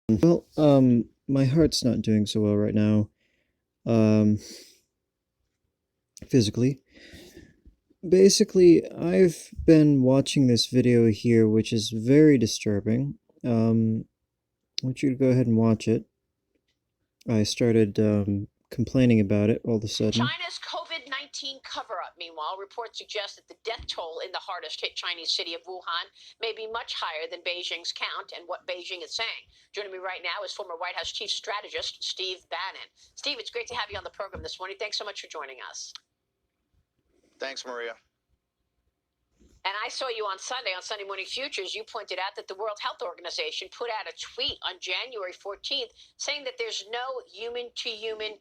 Well, my heart's not doing so well right now, um, physically. Basically, I've been watching this video here, which is very disturbing. I want you to go ahead and watch it. I started, complaining about it all of a sudden. China's COVID-19 cover-up, meanwhile, reports suggest that the death toll in the hardest hit Chinese city of Wuhan may be much higher than Beijing's count and what Beijing is saying. Joining me right now is former White House chief strategist Steve Bannon. Steve, it's great to have you on the program this morning. Thanks so much for joining us. Thanks, Maria. And I saw you on Sunday Morning Futures. You pointed out that the World Health Organization put out a tweet on January 14th saying that there's no human-to-human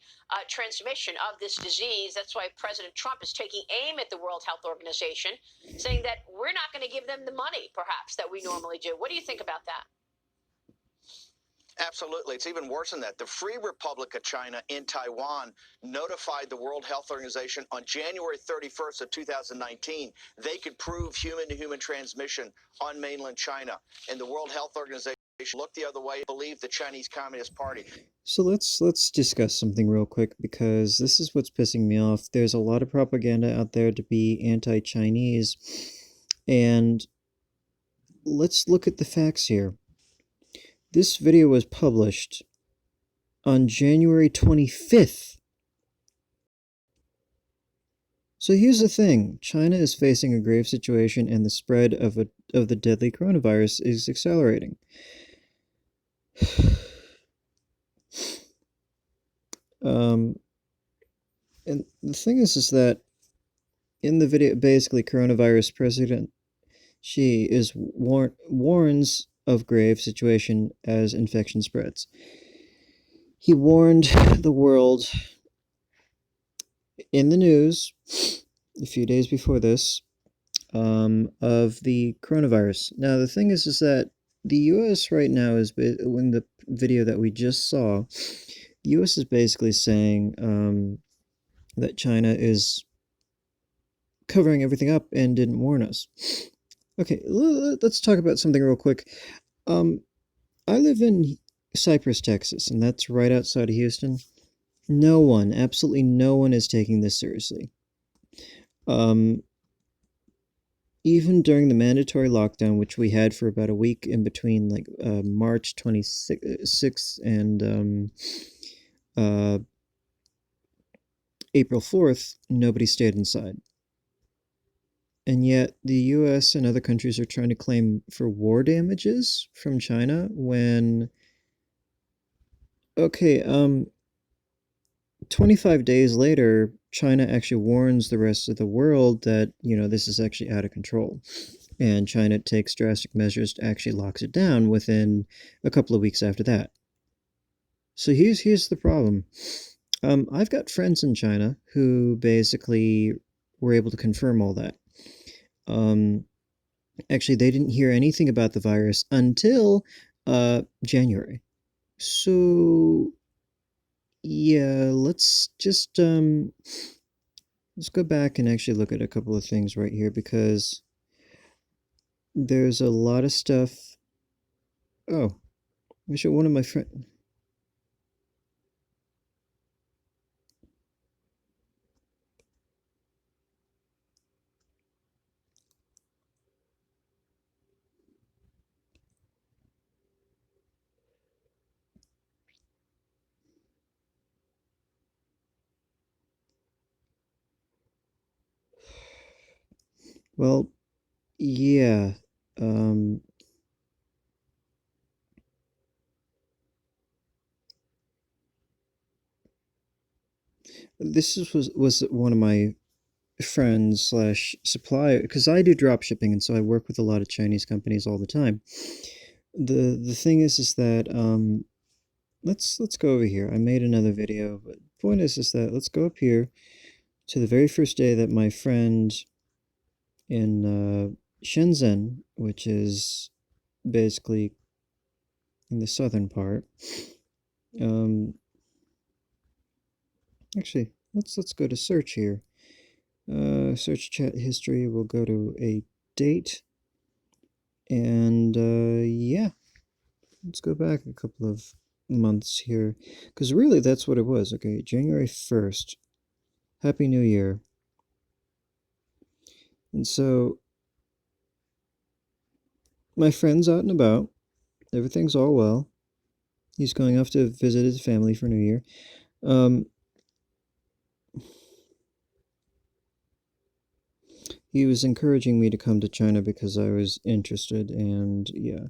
transmission of this disease. That's why President Trump is taking aim at the World Health Organization, saying that we're not going to give them the money, perhaps, that we normally do. What do you think about that? Absolutely. It's even worse than that. The Free Republic of China in Taiwan notified the World Health Organization on January 31st of 2019 they could prove human-to-human transmission on mainland China. And the World Health Organization looked the other way and believed the Chinese Communist Party. So let's discuss something real quick because this is what's pissing me off. There's a lot of propaganda out there to be anti-Chinese, and let's look at the facts here. This video was published on January 25th. So here's the thing. China is facing a grave situation and the spread of the deadly coronavirus is accelerating. And the thing is that in the video, basically, coronavirus President Xi is warns of grave situation as infection spreads. He warned the world in the news a few days before this of the coronavirus. Now, the thing is that the U.S. right now is, in the video that we just saw, the U.S. is basically saying that China is covering everything up and didn't warn us. Okay, let's talk about something real quick. I live in Cypress, Texas, and that's right outside of Houston. No one, absolutely no one is taking this seriously. Even during the mandatory lockdown, which we had for about a week in between, like March 26th and April 4th, nobody stayed inside. And yet the US and other countries are trying to claim for war damages from China when, okay, 25 days later, China actually warns the rest of the world that, this is actually out of control. And China takes drastic measures to actually locks it down within a couple of weeks after that. So here's the problem. I've got friends in China who basically were able to confirm all that. Actually, they didn't hear anything about the virus until January. So yeah, let's just let's go back and actually look at a couple of things right here because there's a lot of stuff. Oh, actually, one of my friends. Well, yeah. This was one of my friends slash supplier because I do drop shipping and so I work with a lot of Chinese companies all the time. The thing is that let's go over here. I made another video, but the point is that let's go up here to the very first day that my friend in Shenzhen, which is basically in the southern part. Actually, let's go to search here. Search chat history. We'll go to a date, and yeah, let's go back a couple of months here, because really that's what it was. Okay, January 1st. Happy New Year. And so my friend's out and about. Everything's all well. He's going off to visit his family for New Year. He was encouraging me to come to China because I was interested, and yeah.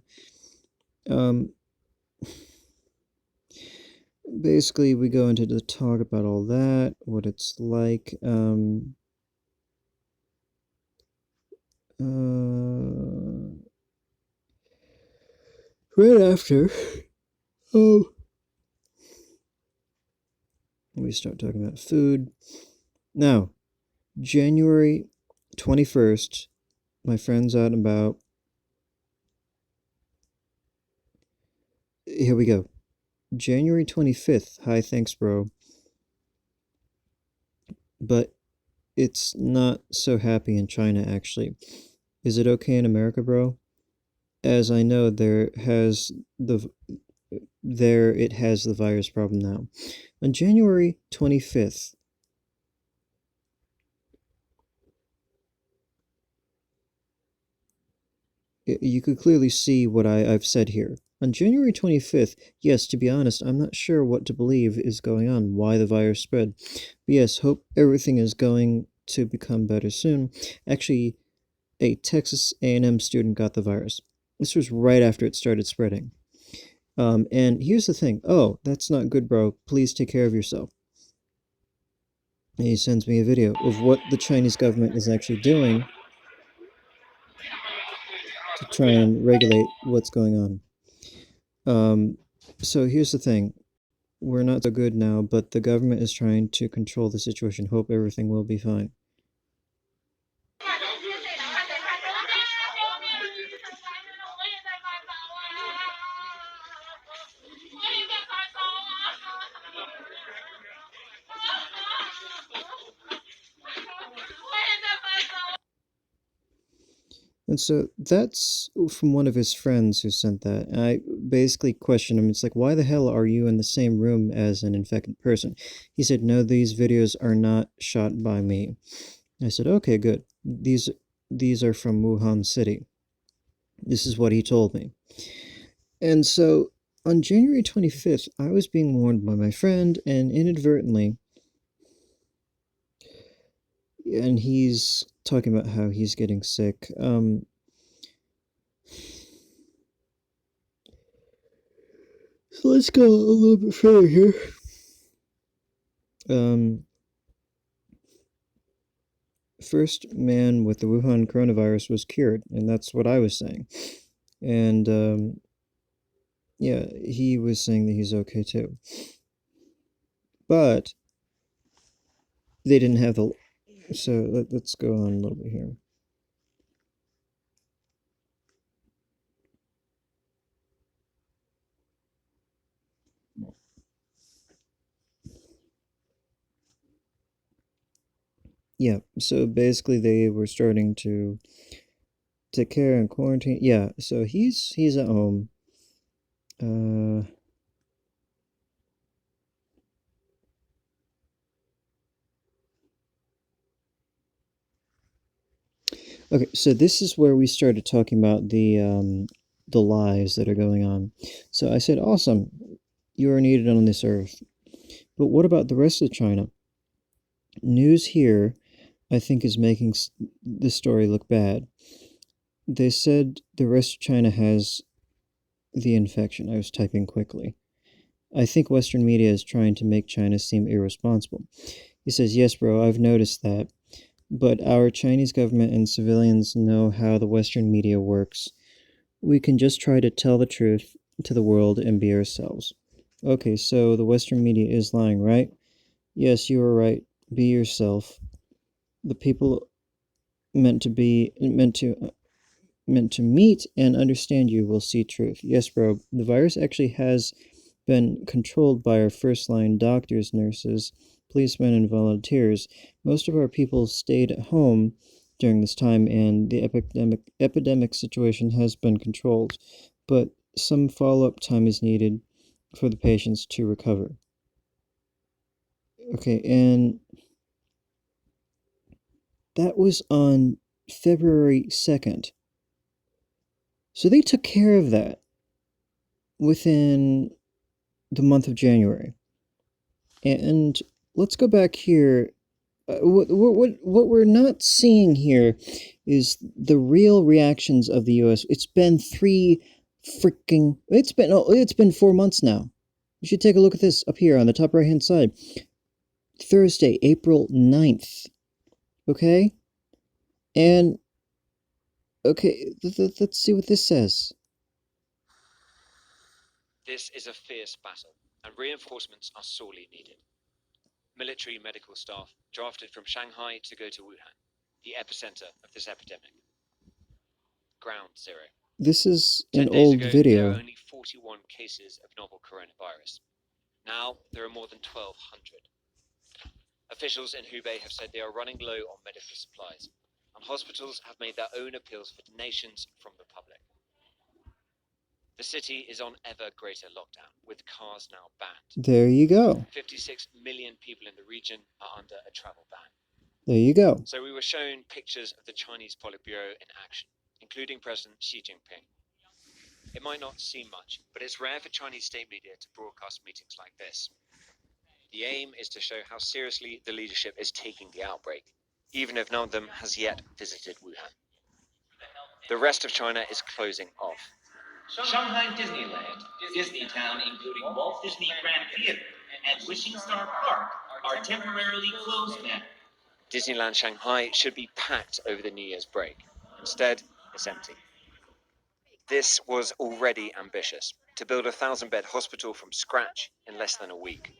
Basically, we go into the talk about all that, what it's like. Right after, oh, we start talking about food. Now, January 21st, my friend's out and about. Here we go. January 25th. Hi, thanks, bro. But it's not so happy in China, actually. Is it okay in America, bro? As I know, it has the virus problem now. On January 25th, you could clearly see what I've said here. On January 25th, yes, to be honest, I'm not sure what to believe is going on, why the virus spread. But yes, hope everything is going to become better soon. Actually, a Texas A&M student got the virus. This was right after it started spreading. And here's the thing. Oh, that's not good, bro. Please take care of yourself. And he sends me a video of what the Chinese government is actually doing to try and regulate what's going on. So here's the thing. We're not so good now, but the government is trying to control the situation. Hope everything will be fine. And so that's from one of his friends who sent that. And I basically questioned him. It's like, why the hell are you in the same room as an infected person? He said, no, these videos are not shot by me. I said, okay, good. These are from Wuhan City. This is what he told me. And so on January 25th, I was being warned by my friend, and inadvertently, and he's talking about how he's getting sick. So let's go a little bit further here. First man with the Wuhan coronavirus was cured, and that's what I was saying. And yeah, he was saying that he's okay too. But they didn't have the... So let's go on a little bit here. Yeah, so basically they were starting to take care and quarantine. Yeah, so he's at home. Okay, so this is where we started talking about the lies that are going on. So I said, awesome, you are needed on this earth. But what about the rest of China? News here, I think, is making the story look bad. They said the rest of China has the infection. I was typing quickly. I think Western media is trying to make China seem irresponsible. He says, yes, bro, I've noticed that. But our Chinese government and civilians know how the Western media works. We can just try to tell the truth to the world and be ourselves. Okay, so the Western media is lying, right? Yes, you are right. Be yourself. The people meant to meet and understand you will see truth. Yes, bro. The virus actually has been controlled by our first-line doctors, nurses, policemen, and volunteers. Most of our people stayed at home during this time, and the epidemic situation has been controlled. But some follow-up time is needed for the patients to recover. Okay, and that was on February 2nd. So they took care of that within the month of January. And let's go back here. What we're not seeing here is the real reactions of the U.S. It's been it's been 4 months now. You should take a look at this up here on the top right hand side. Thursday, April 9th. Okay? And okay, let's see what this says. This is a fierce battle, and reinforcements are sorely needed. Military medical staff drafted from Shanghai to go to Wuhan, the epicenter of this epidemic. Ground zero. This is 10 an days old ago, video. there were only 41 cases of novel coronavirus. Now, there are more than 1,200. Officials in Hubei have said they are running low on medical supplies, and hospitals have made their own appeals for donations from the public. The city is on ever greater lockdown, with cars now banned. There you go. 56 million people in the region are under a travel ban. There you go. So we were shown pictures of the Chinese Politburo in action, including President Xi Jinping. It might not seem much, but it's rare for Chinese state media to broadcast meetings like this. The aim is to show how seriously the leadership is taking the outbreak, even if none of them has yet visited Wuhan. The rest of China is closing off. Shanghai Disneyland, Disneytown including Walt Disney Grand Theater and Wishing Star Park are temporarily closed now. Disneyland Shanghai should be packed over the New Year's break. Instead, it's empty. This was already ambitious, to build a 1,000-bed hospital from scratch in less than a week.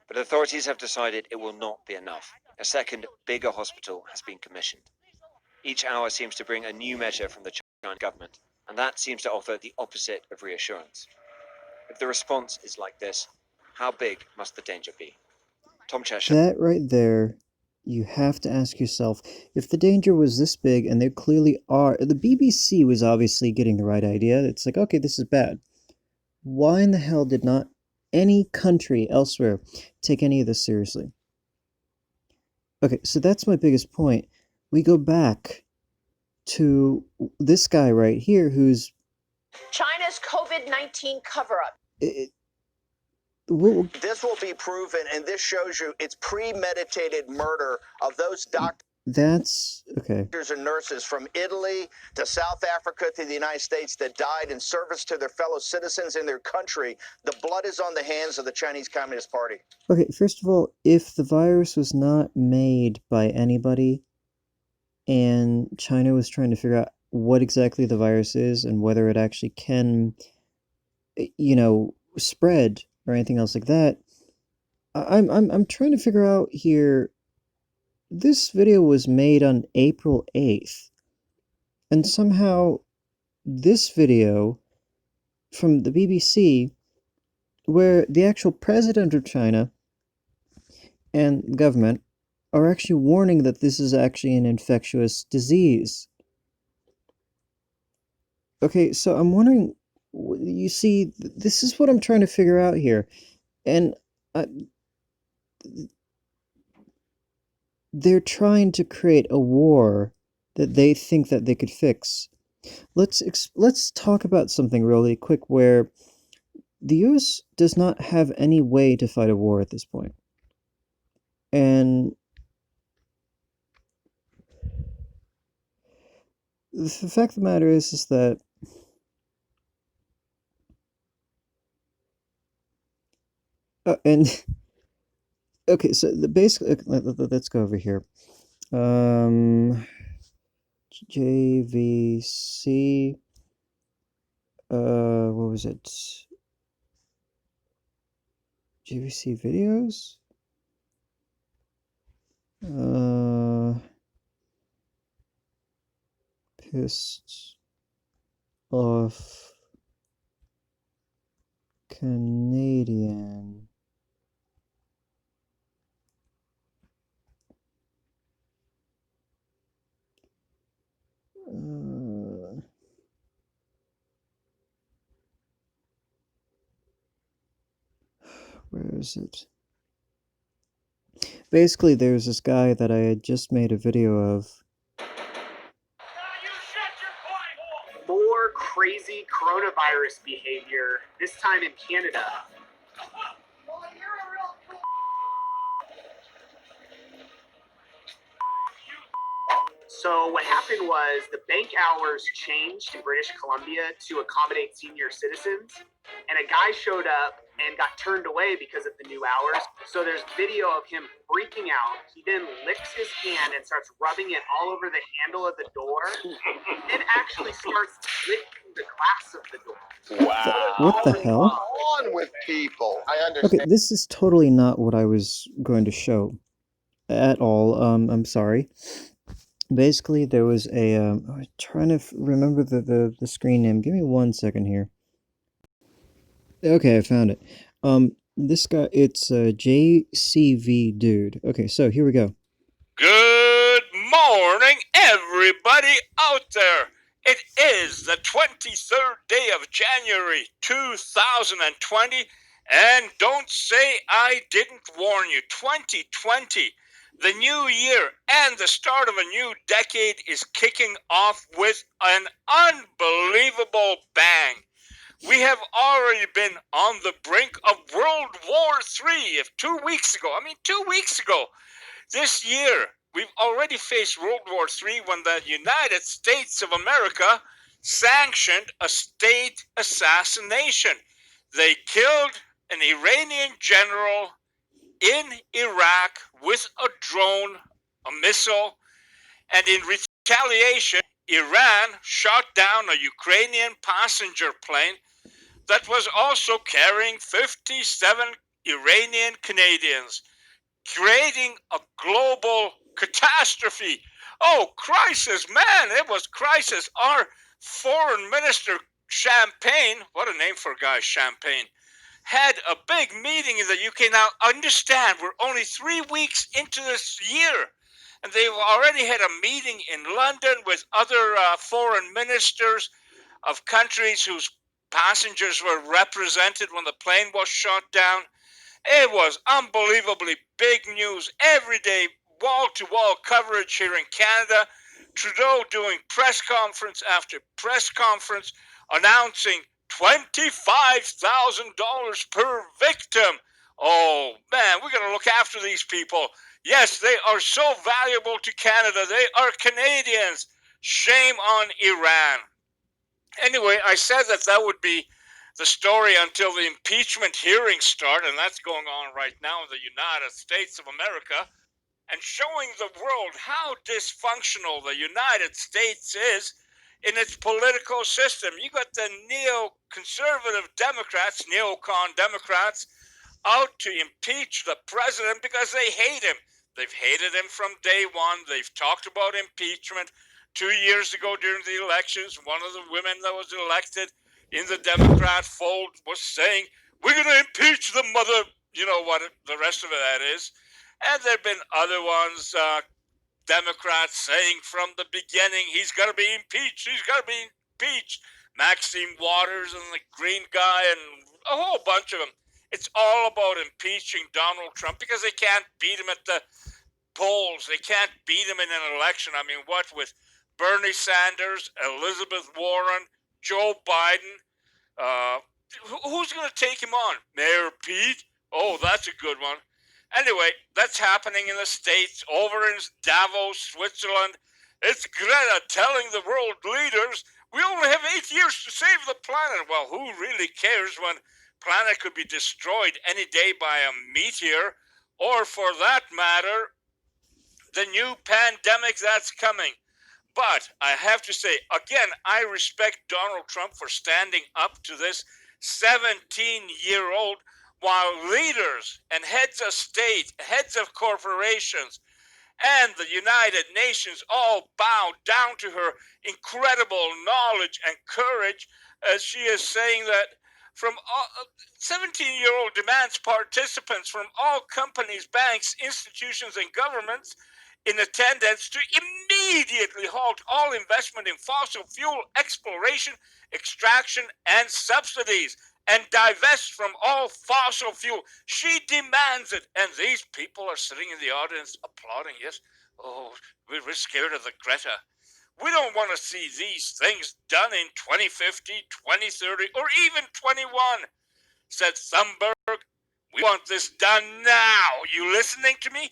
But authorities have decided it will not be enough. A second, bigger hospital has been commissioned. Each hour seems to bring a new measure from the Chinese government, and that seems to offer the opposite of reassurance. If the response is like this, how big must the danger be? Tom Cheshire. That right there, you have to ask yourself, if the danger was this big, and there clearly are, the BBC was obviously getting the right idea. It's like, okay, this is bad. Why in the hell did not any country elsewhere take any of this seriously? Okay, so that's my biggest point. We go back to this guy right here who's China's COVID-19 cover-up. This will be proven, and this shows you it's premeditated murder of those doctors That's okay. and nurses from Italy to South Africa to the United States that died in service to their fellow citizens in their country. The blood is on the hands of the Chinese Communist Party. Okay, first of all, if the virus was not made by anybody and China was trying to figure out what exactly the virus is and whether it actually can, spread or anything else like that, I'm trying to figure out here. This video was made on April 8th, and somehow this video from the BBC, where the actual president of China and the government are actually warning that this is actually an infectious disease. Okay, so I'm wondering, you see, this is what I'm trying to figure out here, and they're trying to create a war that they think that they could fix. Let's talk about something really quick where the US does not have any way to fight a war at this point. And the fact of the matter is that and okay, so the basic, let's go over here. JVC, what was it? JVC videos? Pissed off Canadian. Where is it? Basically, there's this guy that I had just made a video of. More crazy coronavirus behavior, this time in Canada. So what happened was the bank hours changed in British Columbia to accommodate senior citizens, and a guy showed up and got turned away because of the new hours. So there's video of him freaking out. He then licks his hand and starts rubbing it all over the handle of the door, and actually starts licking the glass of the door. Wow. What the hell? On with people. I understand. Okay, this is totally not what I was going to show at all. I'm sorry. Basically, there was a, I'm trying to remember the screen name. Give me 1 second here. Okay, I found it. This guy, it's JCV Dude. Okay, so here we go. Good morning, everybody out there. It is the 23rd day of January 2020, and don't say I didn't warn you. 2020, the new year and the start of a new decade is kicking off with an unbelievable bang. We have already been on the brink of World War III 2 weeks ago. 2 weeks ago. This year, we've already faced World War III when the United States of America sanctioned a state assassination. They killed an Iranian general in Iraq with a drone, a missile, and in retaliation, Iran shot down a Ukrainian passenger plane that was also carrying 57 Iranian Canadians, creating a global catastrophe. Oh, crisis, man, it was crisis. Our foreign minister, Champagne, what a name for a guy, Champagne, had a big meeting in the UK. Now, understand, we're only 3 weeks into this year, and they've already had a meeting in London with other foreign ministers of countries whose passengers were represented when the plane was shot down. It was unbelievably big news every day, wall-to-wall coverage here in Canada. Trudeau doing press conference after press conference announcing $25,000 per victim. Oh, man, we're going to look after these people. Yes, they are so valuable to Canada. They are Canadians. Shame on Iran. Anyway, I said that would be the story until the impeachment hearings start, and that's going on right now in the United States of America, and showing the world how dysfunctional the United States is in its political system. You got the neoconservative Democrats, neocon Democrats, out to impeach the president because they hate him. They've hated him from day one. They've talked about impeachment. 2 years ago during the elections, one of the women that was elected in the Democrat fold was saying, we're going to impeach the mother, you know what the rest of that is. And there have been other ones, Democrats saying from the beginning, he's got to be impeached, he's got to be impeached. Maxine Waters and the Green guy and a whole bunch of them. It's all about impeaching Donald Trump because they can't beat him at the polls. They can't beat him in an election. What with Bernie Sanders, Elizabeth Warren, Joe Biden, who's going to take him on? Mayor Pete? Oh, that's a good one. Anyway, that's happening in the States, over in Davos, Switzerland. It's Greta telling the world leaders, we only have 8 years to save the planet. Well, who really cares when planet could be destroyed any day by a meteor, or for that matter, the new pandemic that's coming. But I have to say, again, I respect Donald Trump for standing up to this 17-year-old while leaders and heads of state, heads of corporations, and the United Nations all bow down to her incredible knowledge and courage as she is saying that from 17-year-old demands participants from all companies, banks, institutions, and governments in attendance to immediately halt all investment in fossil fuel exploration, extraction, and subsidies. and divest from all fossil fuel. She demands it, and these people are sitting in the audience applauding. Yes, oh, we're scared of the Greta. We don't want to see these things done in 2050, 2030, or even 21, said Thunberg. We want this done now. You listening to me?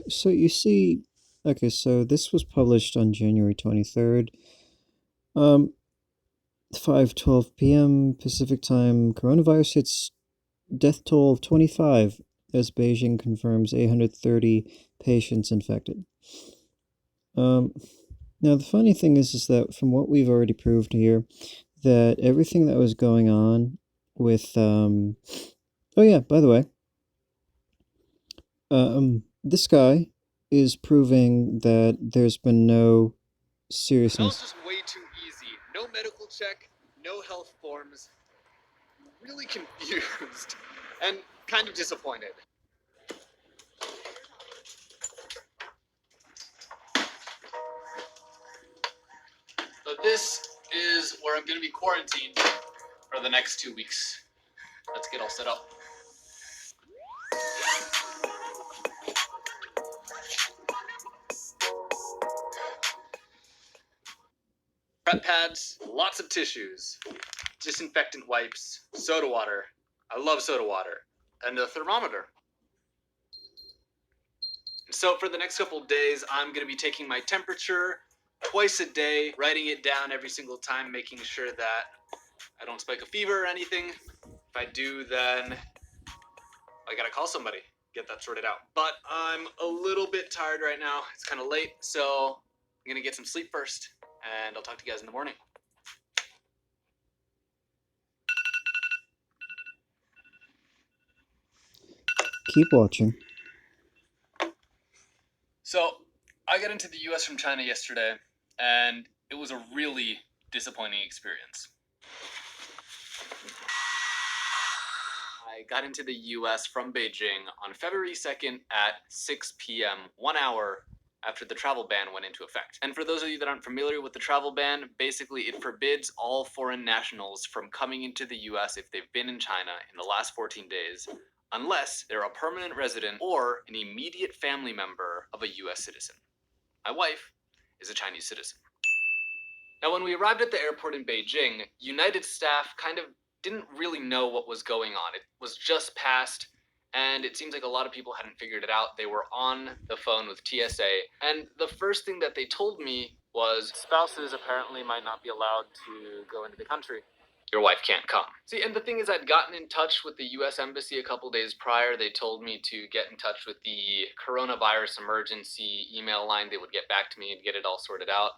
So you see, okay, so this was published on January 23rd. 5:12 p.m. Pacific time. Coronavirus hits death toll of 25 as Beijing confirms 830 patients infected. Now the funny thing is that from what we've already proved here, that everything that was going on with oh yeah, by the way, this guy is proving that there's been no seriousness. That was just way too easy. No medical check, no health forms. Really confused and kind of disappointed. So this is where I'm going to be quarantined for the next 2 weeks. Let's get all set up. Prep pads, lots of tissues, disinfectant wipes, soda water. I love soda water. And a thermometer. So for the next couple of days, I'm going to be taking my temperature twice a day, writing it down every single time, making sure that I don't spike a fever or anything. If I do, then I gotta call somebody, get that sorted out. But I'm a little bit tired right now. It's kind of late, so I'm gonna get some sleep first, and I'll talk to you guys in the morning. Keep watching. So I got into the US from China yesterday, and it was a really disappointing experience. I got into the US from Beijing on February 2nd at 6 p.m., 1 hour after the travel ban went into effect. And for those of you that aren't familiar with the travel ban, basically it forbids all foreign nationals from coming into the US if they've been in China in the last 14 days, unless they're a permanent resident or an immediate family member of a US citizen. My wife is a Chinese citizen. Now, when we arrived at the airport in Beijing, United staff kind of didn't really know what was going on. It was just past, and it seems like a lot of people hadn't figured it out. They were on the phone with TSA, and the first thing that they told me was spouses apparently might not be allowed to go into the country. Your wife can't come. See, and the thing is, I'd gotten in touch with the US Embassy a couple days prior. They told me to get in touch with the coronavirus emergency email line. They would get back to me and get it all sorted out.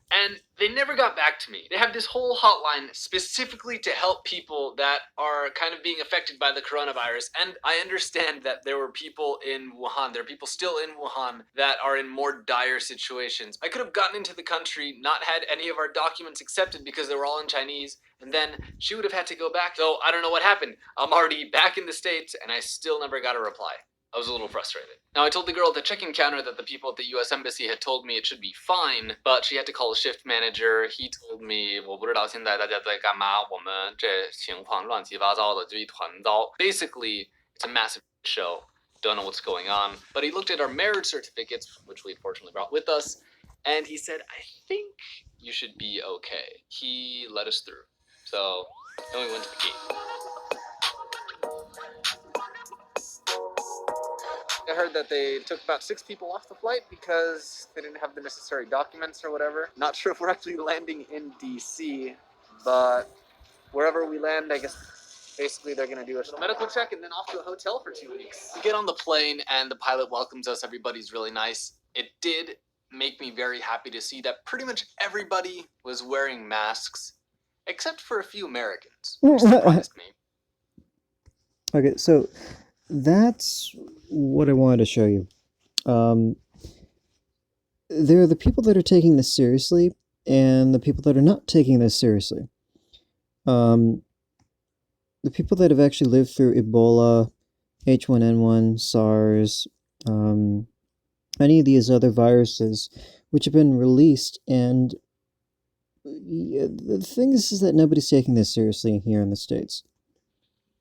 And they never got back to me. They have this whole hotline specifically to help people that are kind of being affected by the coronavirus. And I understand that there were people in Wuhan, there are people still in Wuhan that are in more dire situations. I could have gotten into the country, not had any of our documents accepted because they were all in Chinese, and then she would have had to go back. So I don't know what happened. I'm already back in the States, and I still never got a reply. I was a little frustrated. Now, I told the girl at the check-in counter that the people at the US Embassy had told me it should be fine, but she had to call a shift manager. He told me, 我不知道现在大家在干嘛，我们这情况乱七八糟的，就一团糟. Basically, it's a massive show. Don't know what's going on. But he looked at our marriage certificates, which we fortunately brought with us, and he said, I think you should be okay. He let us through. So, then we went to the gate. I heard that they took about 6 people off the flight because they didn't have the necessary documents or whatever. Not sure if we're actually landing in DC, but wherever we land, I guess basically they're going to do a medical check and then off to a hotel for 2 weeks. We get on the plane and the pilot welcomes us. Everybody's really nice. It did make me very happy to see that pretty much everybody was wearing masks, except for a few Americans, which surprised me. Okay, so that's what I wanted to show you. There are the people that are taking this seriously and the people that are not taking this seriously. The people that have actually lived through Ebola, H1N1, SARS, any of these other viruses which have been released and yeah, the thing is that nobody's taking this seriously here in the States.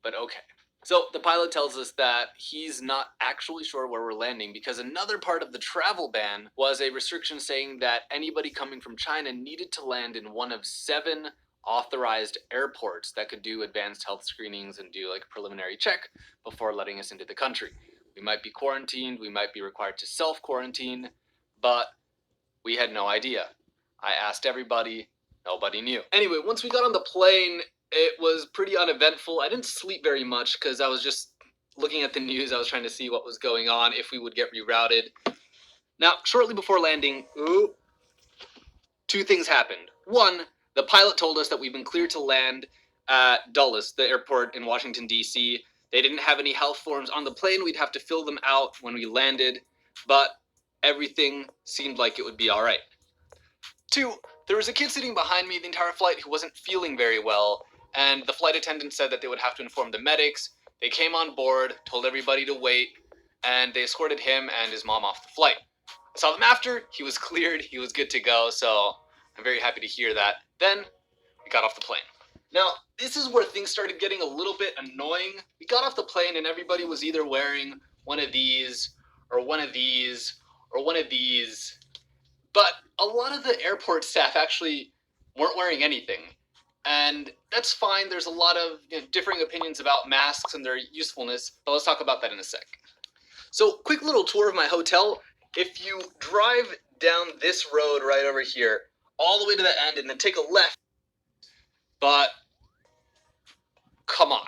But okay. So the pilot tells us that he's not actually sure where we're landing because another part of the travel ban was a restriction saying that anybody coming from China needed to land in one of 7 authorized airports that could do advanced health screenings and do like a preliminary check before letting us into the country. We might be quarantined, we might be required to self-quarantine, but we had no idea. I asked everybody, nobody knew. Anyway, once we got on the plane, it was pretty uneventful. I didn't sleep very much because I was just looking at the news. I was trying to see what was going on, if we would get rerouted. Now, shortly before landing, 2 things happened. One, the pilot told us that we've been cleared to land at Dulles, the airport in Washington, D.C. They didn't have any health forms on the plane. We'd have to fill them out when we landed, but everything seemed like it would be all right. 2, there was a kid sitting behind me the entire flight who wasn't feeling very well, and the flight attendant said that they would have to inform the medics. They came on board, told everybody to wait, and they escorted him and his mom off the flight. I saw them after. He was cleared. He was good to go, so I'm very happy to hear that. Then we got off the plane. Now, this is where things started getting a little bit annoying. We got off the plane and everybody was either wearing one of these, or one of these, or one of these. But a lot of the airport staff actually weren't wearing anything. And that's fine. There's a lot of differing opinions about masks and their usefulness, but let's talk about that in a sec. So, quick little tour of my hotel. If you drive down this road right over here, all the way to the end, and then take a left, but come on.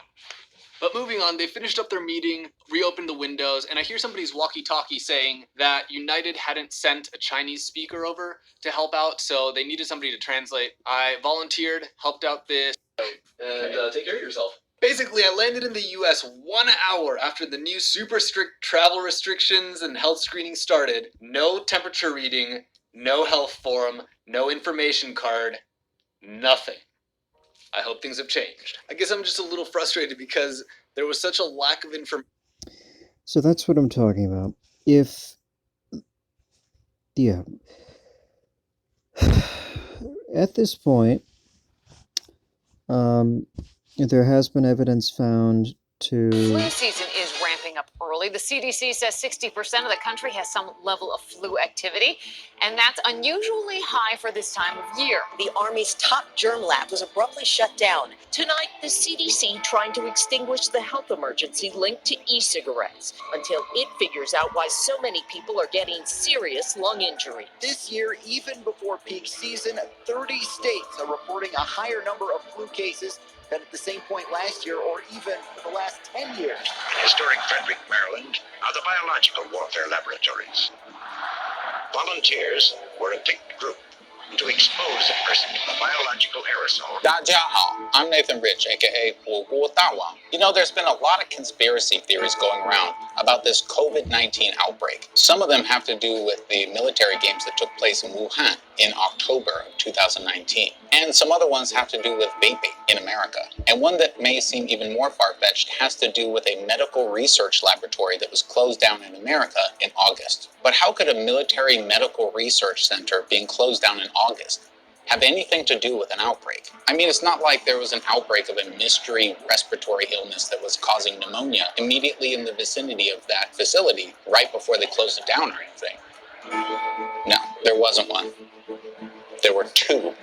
But moving on, they finished up their meeting, reopened the windows, and I hear somebody's walkie-talkie saying that United hadn't sent a Chinese speaker over to help out, so they needed somebody to translate. I volunteered, helped out this, and take care of yourself. Basically, I landed in the US 1 hour after the new super strict travel restrictions and health screening started. No temperature reading, no health form, no information card, nothing. I hope things have changed. I guess I'm just a little frustrated because there was such a lack of information. So that's what I'm talking about. If, yeah, at this point, there has been evidence found to... Flu season is ramping up early. The CDC says 60% of the country has some level of flu activity, and that's unusually high for this time of year. The Army's top germ lab was abruptly shut down. Tonight, the CDC trying to extinguish the health emergency linked to e-cigarettes until it figures out why so many people are getting serious lung injury. This year, even before peak season, 30 states are reporting a higher number of flu cases than at the same point last year or even for the last 10 years. In historic Frederick, Maryland, are the biological warfare laboratories. Volunteers were a picked group to expose a person to a biological aerosol. 大家好, I'm Nathan Rich, aka 火锅大王. You know, there's been a lot of conspiracy theories going around about this COVID-19 outbreak. Some of them have to do with the military games that took place in Wuhan in October of 2019. And some other ones have to do with vaping in America. And one that may seem even more far-fetched has to do with a medical research laboratory that was closed down in America in August. But how could a military medical research center being closed down in August have anything to do with an outbreak? I mean, it's not like there was an outbreak of a mystery respiratory illness that was causing pneumonia immediately in the vicinity of that facility right before they closed it down or anything. No, there wasn't one. There were 2.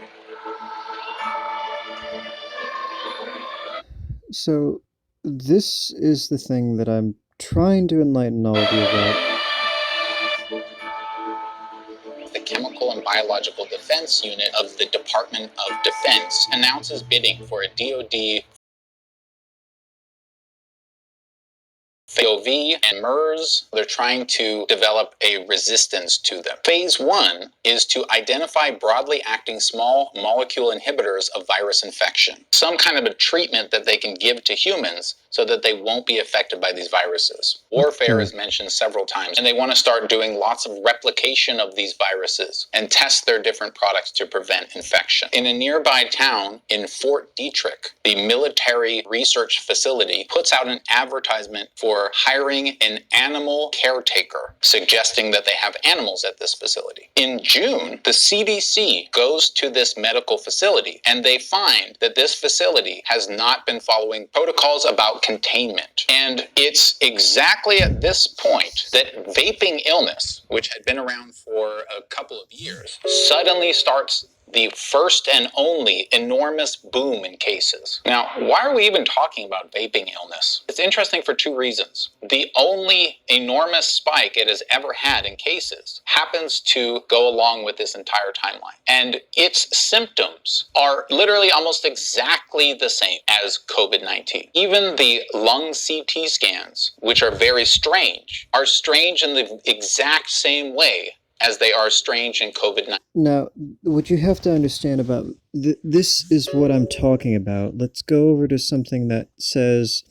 So, this is the thing that I'm trying to enlighten all of you about. The Chemical and Biological Defense Unit of the Department of Defense announces bidding for a DoD COV and MERS. They're trying to develop a resistance to them. Phase 1 is to identify broadly acting small molecule inhibitors of virus infection. Some kind of a treatment that they can give to humans so that they won't be affected by these viruses. Warfare is mentioned several times, and they want to start doing lots of replication of these viruses and test their different products to prevent infection. In a nearby town in Fort Detrick, the military research facility puts out an advertisement for for hiring an animal caretaker, suggesting that they have animals at this facility. In June, the CDC goes to this medical facility and they find that this facility has not been following protocols about containment. And it's exactly at this point that vaping illness, which had been around for a couple of years, suddenly starts the first and only enormous boom in cases. Now, why are we even talking about vaping illness? It's interesting for two reasons. The only enormous spike it has ever had in cases happens to go along with this entire timeline. And its symptoms are literally almost exactly the same as COVID-19. Even the lung CT scans, which are very strange, are strange in the exact same way as they are strange in COVID-19. Now, what you have to understand about this is what I'm talking about. Let's go over to something that says,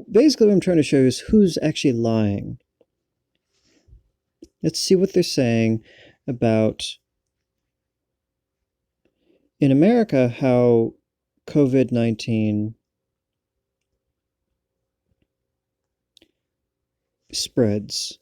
basically what I'm trying to show you is who's actually lying. Let's see what they're saying about, in America, how COVID-19 spreads.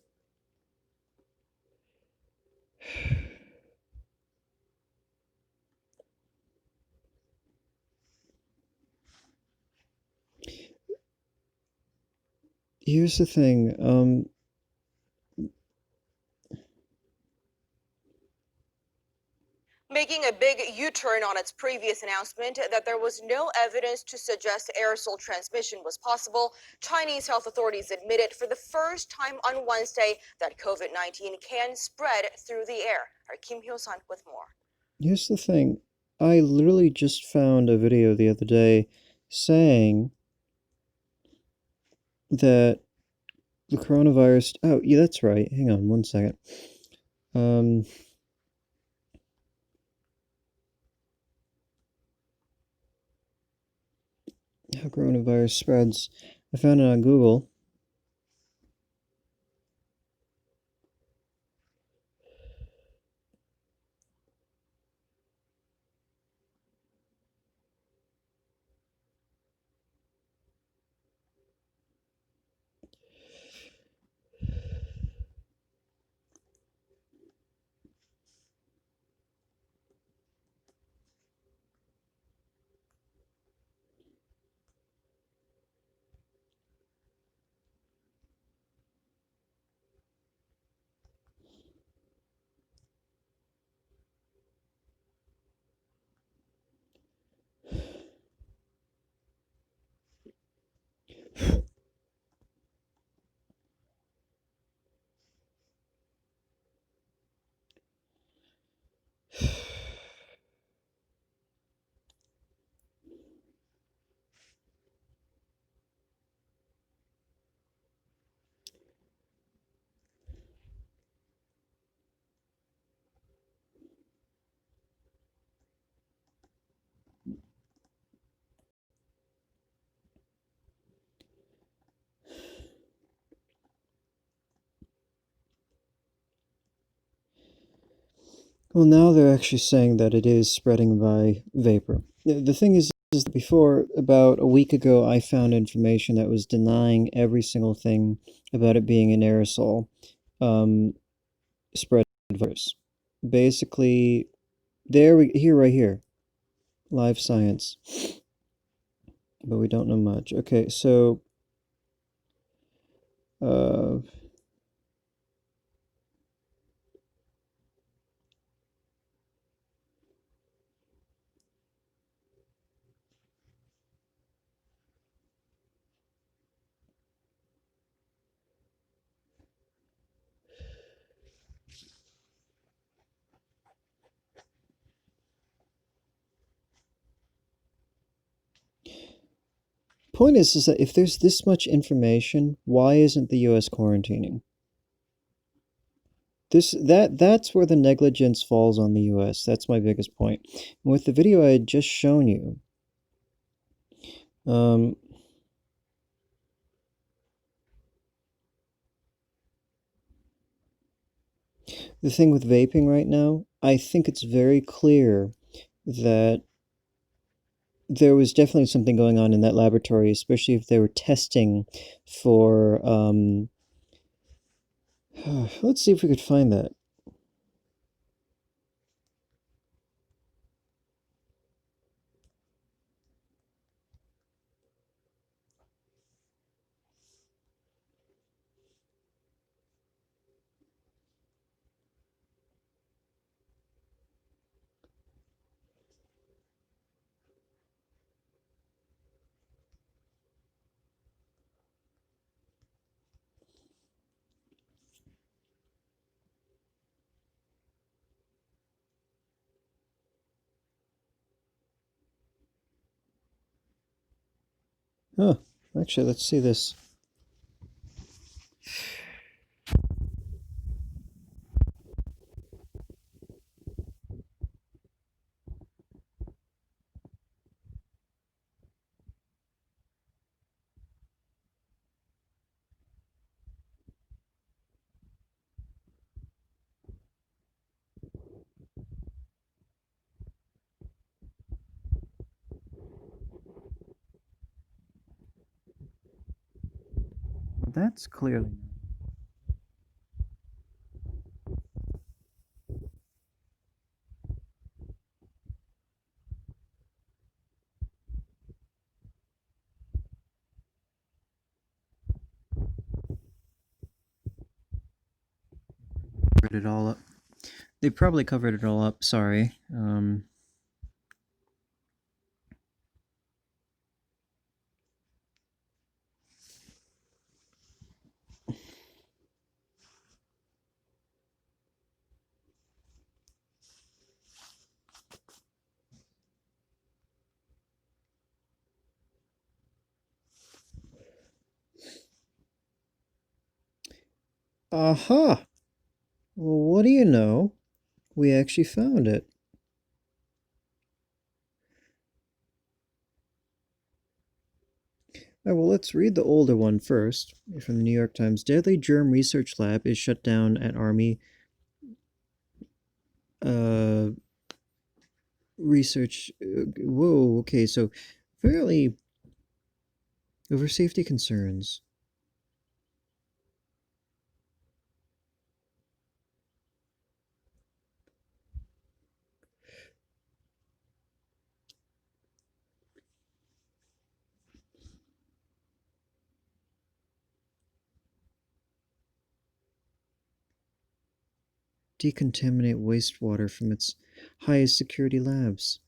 Here's the thing, making a big U-turn on its previous announcement that there was no evidence to suggest aerosol transmission was possible, Chinese health authorities admitted for the first time on Wednesday that COVID-19 can spread through the air. Our Kim Hyo-sun with more. Here's the thing. I literally just found a video the other day saying that the coronavirus... Oh, yeah, that's right. Hang on one second. How coronavirus spreads. I found it on Google. Well, now they're actually saying that it is spreading by vapor. The thing is that before, about a week ago, I found information that was denying every single thing about it being an aerosol spread virus. Basically, here, right here, live science. But we don't know much. Okay, so point is that if there's this much information, why isn't the US quarantining? That's where the negligence falls on the US. That's my biggest point. And with the video I had just shown you, the thing with vaping right now, I think it's very clear that there was definitely something going on in that laboratory, especially if they were testing for. Let's see if we could find that. Huh. Actually, let's see this. That's clearly covered it all up. They probably covered it all up. Sorry. Aha! Well, what do you know? We actually found it. All right, well, let's read the older one first from the New York Times. Deadly Germ Research Lab is shut down at Army research. Whoa, okay, so fairly over safety concerns. Decontaminate wastewater from its highest security labs.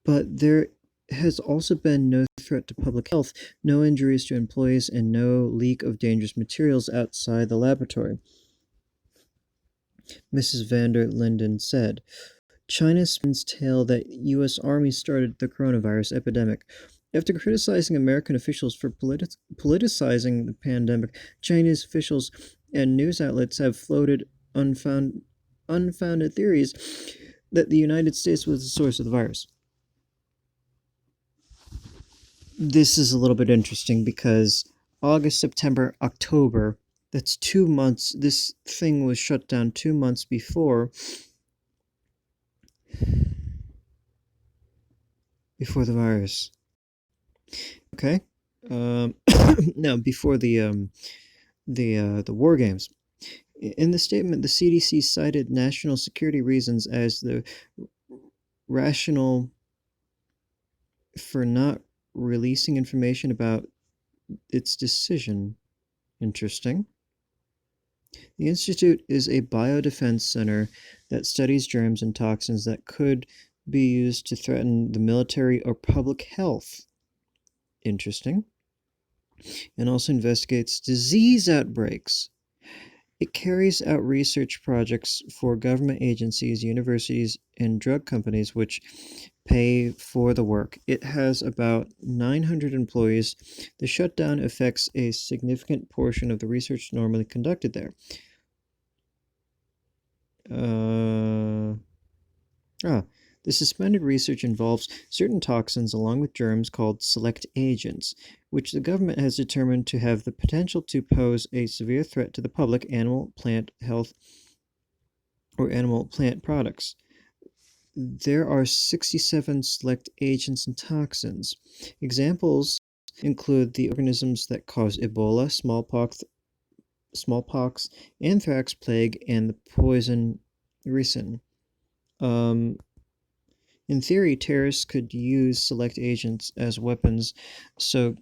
But there has also been no threat to public health, no injuries to employees, and no leak of dangerous materials outside the laboratory, Mrs. van der Linden said. China spins tale that U.S. Army started the coronavirus epidemic. After criticizing American officials for politicizing the pandemic, Chinese officials and news outlets have floated unfounded theories that the United States was the source of the virus. This is a little bit interesting because August, September, October, that's 2 months. This thing was shut down 2 months before the virus. Okay. No, before the war games. In the statement, the CDC cited national security reasons as the rationale for not releasing information about its decision. Interesting. The Institute is a biodefense center that studies germs and toxins that could be used to threaten the military or public health. Interesting. And also investigates disease outbreaks. It carries out research projects for government agencies, universities, and drug companies which pay for the work. It has about 900 employees. The shutdown affects a significant portion of the research normally conducted there. The suspended research involves certain toxins along with germs called select agents, which the government has determined to have the potential to pose a severe threat to the public, animal, plant health, or animal plant products. there are 67 select agents and toxins. Examples include the organisms that cause Ebola, smallpox, anthrax, plague, and the poison ricin. In theory, terrorists could use select agents as weapons, so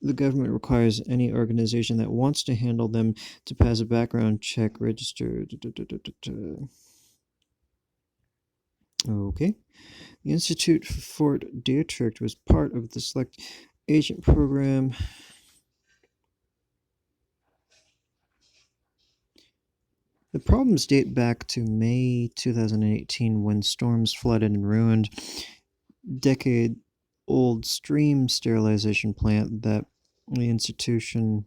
the government requires any organization that wants to handle them to pass a background check register. Okay. The Institute for Fort Detrick was part of the Select Agent Program. The problems date back to May 2018 when storms flooded and ruined decade-old stream sterilization plant that the institution...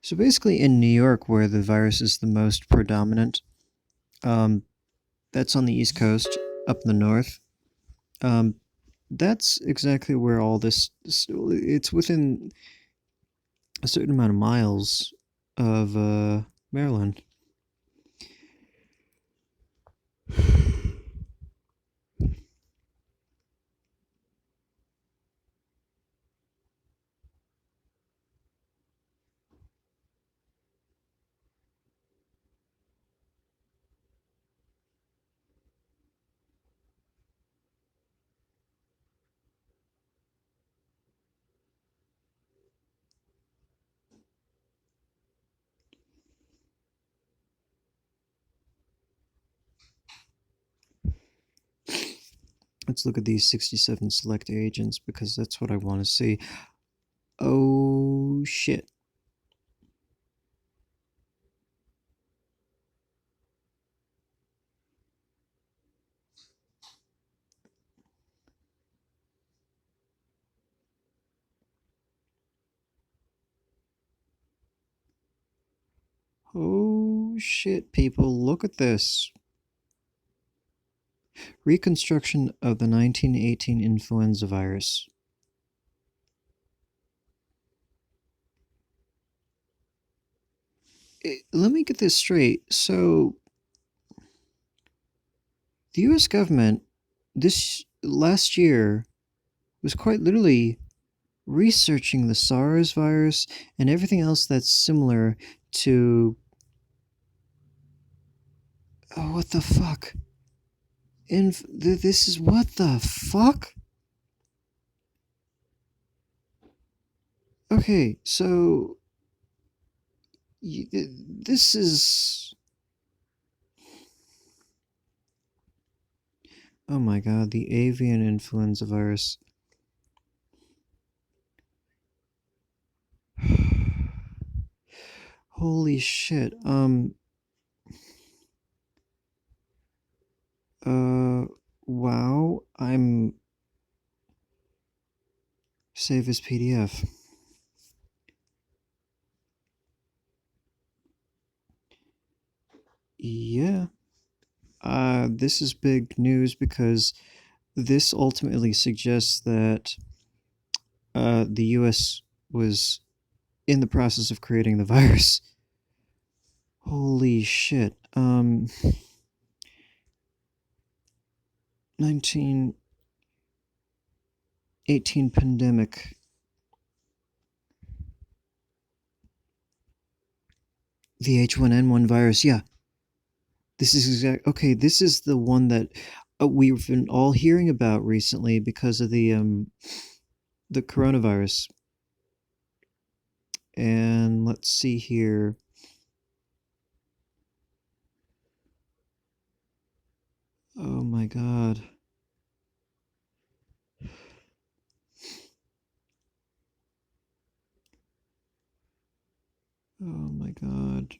So basically in New York, where the virus is the most predominant, that's on the East Coast, up in the north. That's exactly where all this... It's within a certain amount of miles of Maryland. Let's look at these 67 select agents because that's what I want to see. Oh shit. Oh shit, people, look at this. Reconstruction of the 1918 influenza virus. Let me get this straight. So, the US government this last year was quite literally researching the SARS virus and everything else that's similar to... Oh, what the fuck? This is what the fuck? Okay, so this is... Oh my god, the avian influenza virus. Holy shit. Wow, I'm... Save as PDF. Yeah. This is big news because this ultimately suggests that the US was in the process of creating the virus. Holy shit. 1918 pandemic. The H1N1 virus, yeah. This is okay, this is the one that we've been all hearing about recently because of the coronavirus. And let's see here. Oh my god. Oh my god.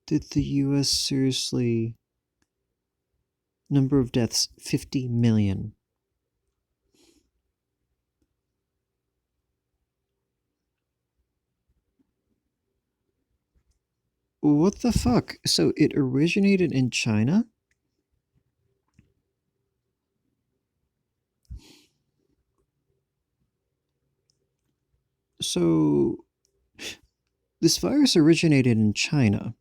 Did the US seriously... Number of deaths, 50 million. What the fuck? So it originated in China? So this virus originated in China.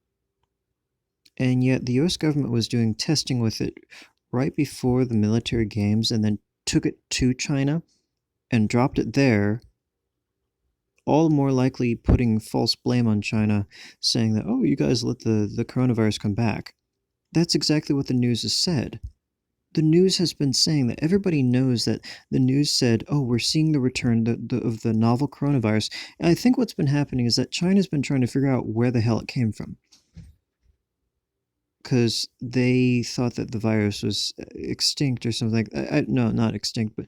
And yet the US government was doing testing with it right before the military games and then took it to China and dropped it there, all more likely putting false blame on China, saying that, oh, you guys let the coronavirus come back. That's exactly what the news has said. The news has been saying that everybody knows that the news said, oh, we're seeing the return of the novel coronavirus. And I think what's been happening is that China's been trying to figure out where the hell it came from. Because they thought that the virus was extinct or something. No, not extinct, but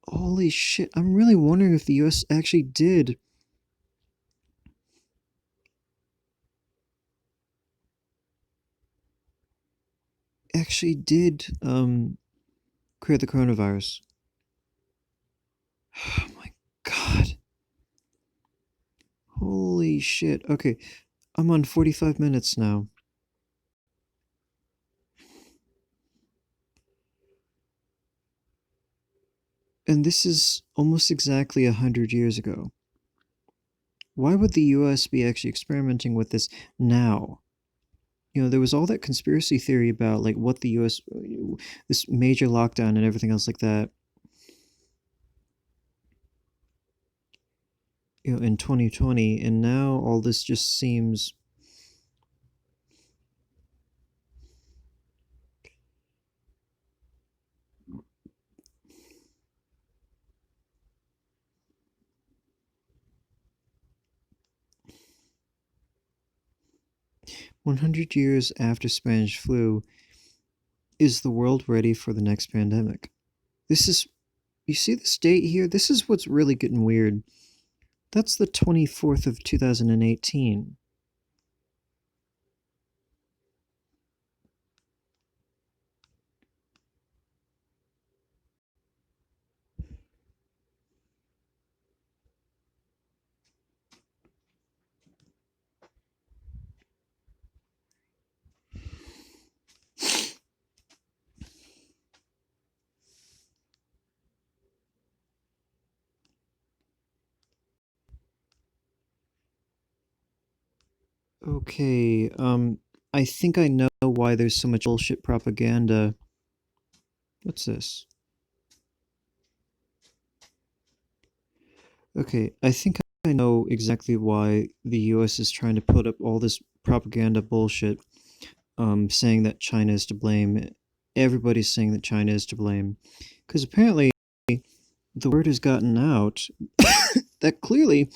holy shit. I'm really wondering if the US actually did create the coronavirus. Oh my god. Holy shit. Okay, I'm on 45 minutes now. And this is almost exactly 100 years ago. Why would the US be actually experimenting with this now? You know, there was all that conspiracy theory about, like, what the US, this major lockdown and everything else like that, you know, in 2020, and now all this just seems... "100 years after Spanish flu, is the world ready for the next pandemic?" This is... You see this date here? This is what's really getting weird. That's the 24th of 2018. Okay, I think I know why there's so much bullshit propaganda. What's this? Okay, I think I know exactly why the US is trying to put up all this propaganda bullshit, saying that China is to blame. Everybody's saying that China is to blame. Because apparently the word has gotten out that clearly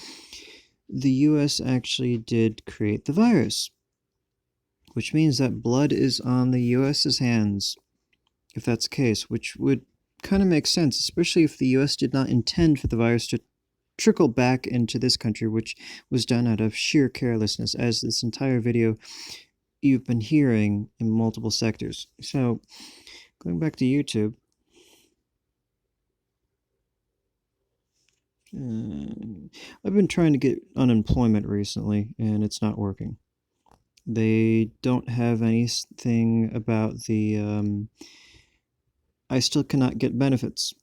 the US actually did create the virus. Which means that blood is on the US's hands, if that's the case, which would kind of make sense, especially if the US did not intend for the virus to trickle back into this country, which was done out of sheer carelessness, as this entire video you've been hearing in multiple sectors. So, going back to YouTube, I've been trying to get unemployment recently, and it's not working. They don't have anything about the, I still cannot get benefits.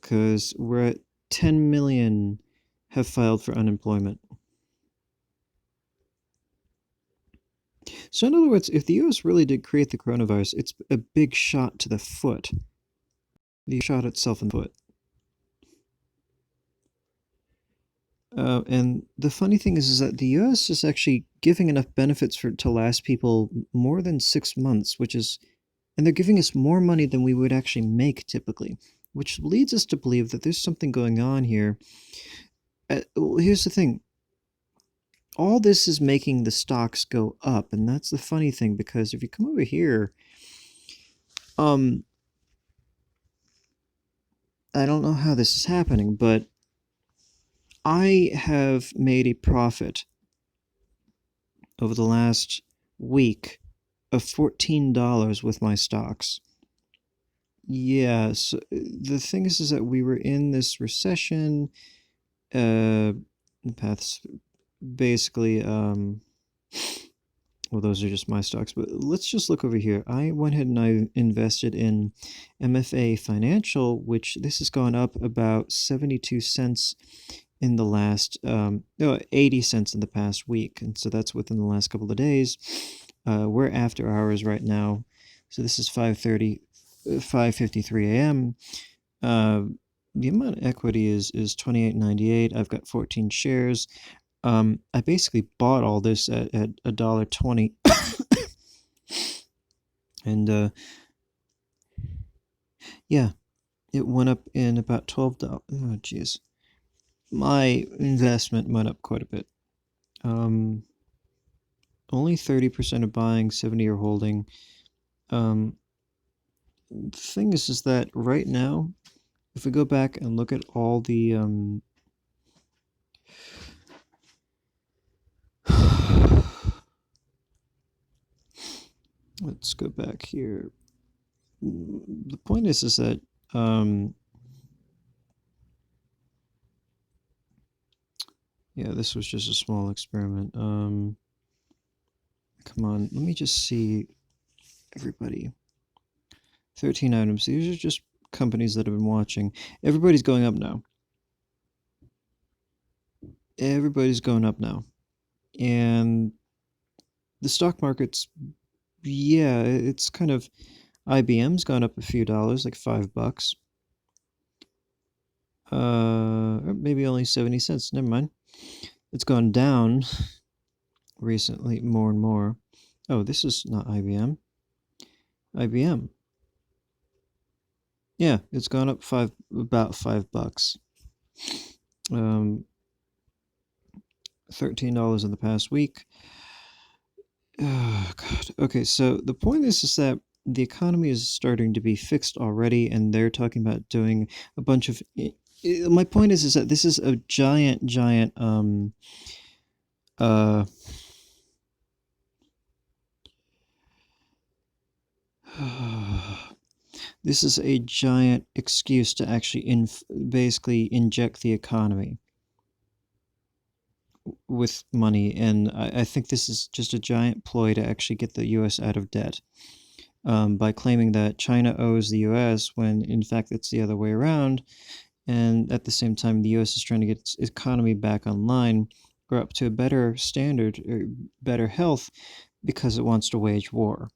Because we're at 10 million have filed for unemployment. So in other words, if the US really did create the coronavirus, it's a big shot to the foot. The shot itself in the foot. And the funny thing is that the US is actually giving enough benefits to last people more than 6 months, which is... And they're giving us more money than we would actually make typically, which leads us to believe that there's something going on here. Here's the thing. All this is making the stocks go up, and that's the funny thing, because if you come over here, I don't know how this is happening, but I have made a profit over the last week of $14 with my stocks. Yeah, so the thing is that we were in this recession, paths, basically, well, those are just my stocks, but let's just look over here. I went ahead and I invested in MFA Financial, which this has gone up about 72 cents in the last 80 cents in the past week, and so that's within the last couple of days. We're after hours right now, so this is 5:53 a.m. The amount of equity is 28.98. I've got 14 shares. I basically bought all this at $1.20, and yeah, it went up in about $12. Oh, jeez. My investment went up quite a bit. Only 30% of buying, 70 are holding. The thing is that right now, if we go back and look at all the let's go back here. The point is that yeah, this was just a small experiment. Come on, let me just see everybody. 13 items. These are just companies that have been watching. Everybody's going up now. Everybody's going up now. And the stock market's, yeah, it's kind of, IBM's gone up a few dollars, like $5. Or maybe only 70 cents. Never mind. It's gone down recently more and more. Oh, this is not IBM. IBM. Yeah, it's gone up about $5. $13 in the past week. Oh God. Okay, so the point is that the economy is starting to be fixed already, and they're talking about doing a bunch of. My point is that this is a giant this is a giant excuse to actually basically inject the economy with money, and I think this is just a giant ploy to actually get the U.S. out of debt, by claiming that China owes the U.S. when in fact it's the other way around, and at the same time the U.S. is trying to get its economy back online or up to a better standard or better health because it wants to wage war.